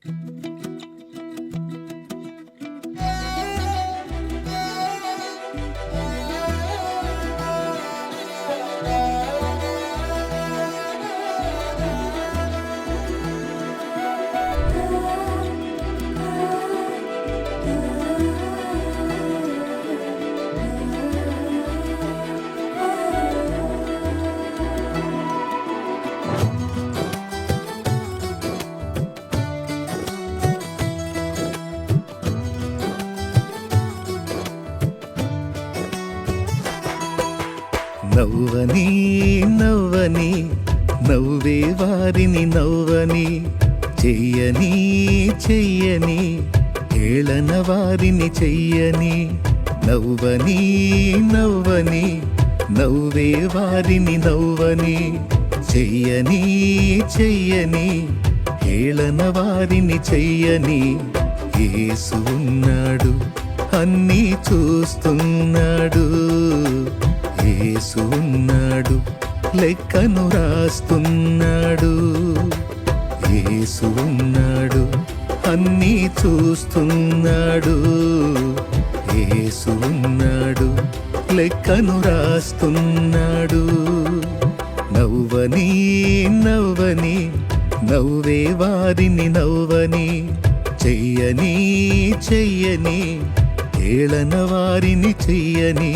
నవ్వని నవ్వని నవ్వే వారిని నవ్వని, చెయ్యని చెయ్యని ఏళన వారిని చెయ్యని. నవ్వని నవ్వని నవ్వే వారిని నవ్వని, చెయ్యని చెయ్యని ఏళన వారిని చెయ్యని. యేసు ఉన్నాడు, అన్నీ చూస్తున్నాడు. యేసు ఉన్నాడు, లెక్కను రాస్తున్నాడు. యేసు ఉన్నాడు, అన్నీ చూస్తున్నాడు. యేసు ఉన్నాడు, లెక్కను రాస్తున్నాడు. నవ్వని నవ్వని నవ్వే వారిని నవ్వని, చెయ్యని చెయ్యని ఏళన వారిని చెయ్యని.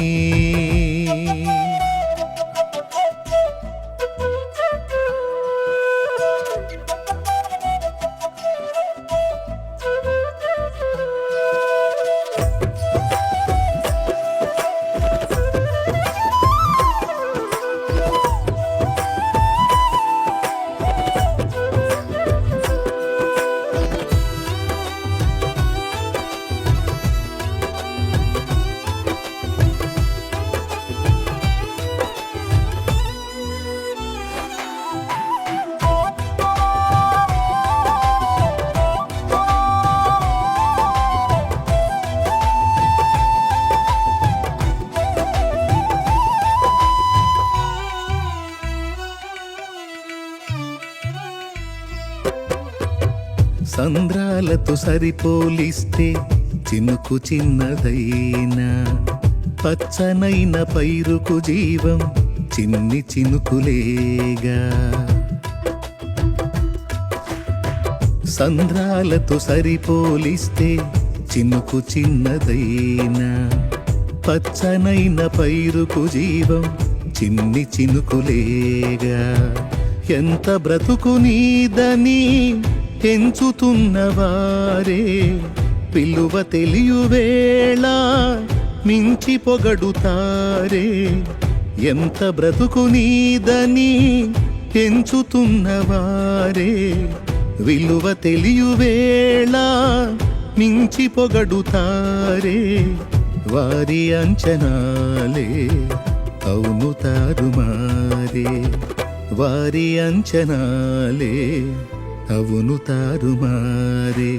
సంద్రాలతో సరిపోలిస్తే చినుకు చిన్నదైనా, పచ్చనైన పైరుకు జీవం చిన్ని చినుకులేగా. సంద్రాలతో సరిపోలిస్తే చినుకు చిన్నదైనా, పచ్చనైన పైరుకు జీవం చిన్ని చినుకులేగా. ఎంత బ్రతుకు నీదని ఎంచుతున్నవారే, పిలువ తెలియువేళ మించి పొగడుతారే. ఎంత బ్రతుకు నీదని ఎంచుతున్నవారే, విలువ తెలియువేళ మించి పొగడుతారే. వారి అంచనాలే అవును తారుమారే, వారి అంచనాలే అవును తారుమారే.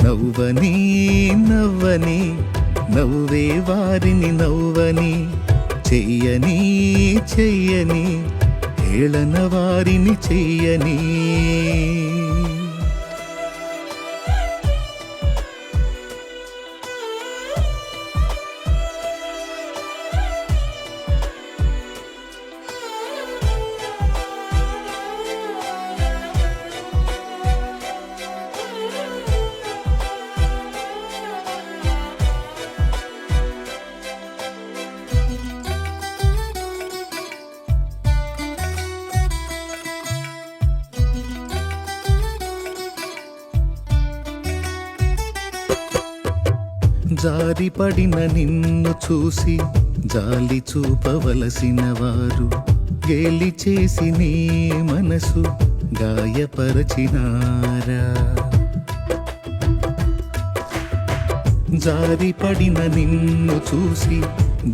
నవ్వని నవ్వని నవ్వే వారిని నవ్వని, చెయ్యని చెయ్యని ఏళన వారిని చెయ్యని. జారిపడిన నిన్ను చూసి జాలి చూపవలసిన వారు, గేలి చేసి నీ మనసు గాయపరచినారా. జారిపడిన నిన్ను చూసి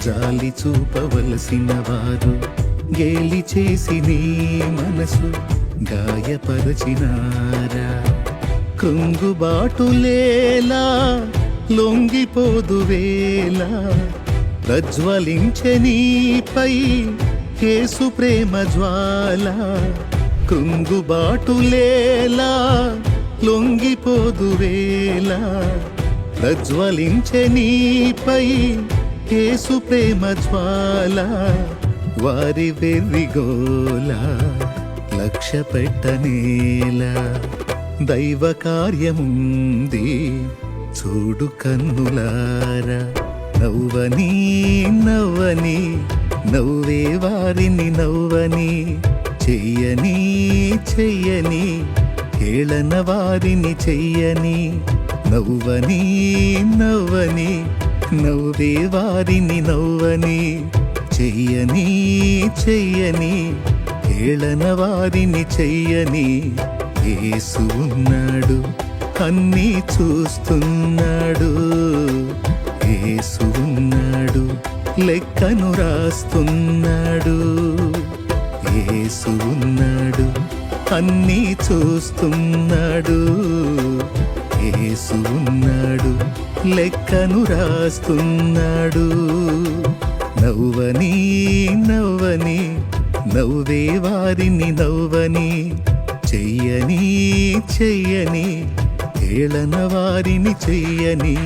జాలి చూపవలసిన వారు, గేలి చేసి నీ మనసు గాయపరచినారా. కృంగుబాటులేలా లొంగిపోదువేళ, ప్రజ్వలించె నీపై యేసు ప్రేమ జ్వాల. కృంగుబాటులేలా లొంగిపోదువేళ ప్రజ్వలించే నీపై యేసు ప్రేమ జ్వాల వారి వెర్రిగోల లక్ష్య పెట్టనేలా దైవ కార్యముంది చూడు కన్నులారా నవ్వని నవ్వని నవ్వే వారిని నవ్వని చెయ్యని చెయ్యని హేళన వారిని చెయ్యని నవ్వని నవ్వని నవ్వే వారిని నవ్వని చెయ్యని చెయ్యని హేళన వారిని చెయ్యని యేసు ఉన్నాడు అన్నీ చూస్తున్నాడు యేసు ఉన్నాడు లెక్కను రాస్తున్నాడు యేసు ఉన్నాడు అన్నీ చూస్తున్నాడు యేసు ఉన్నాడు లెక్కను రాస్తున్నాడు నవ్వని నవ్వని నవ్వే వారిని నవ్వని చెయ్యని చెయ్యని హేళన వారిని చెయ్యని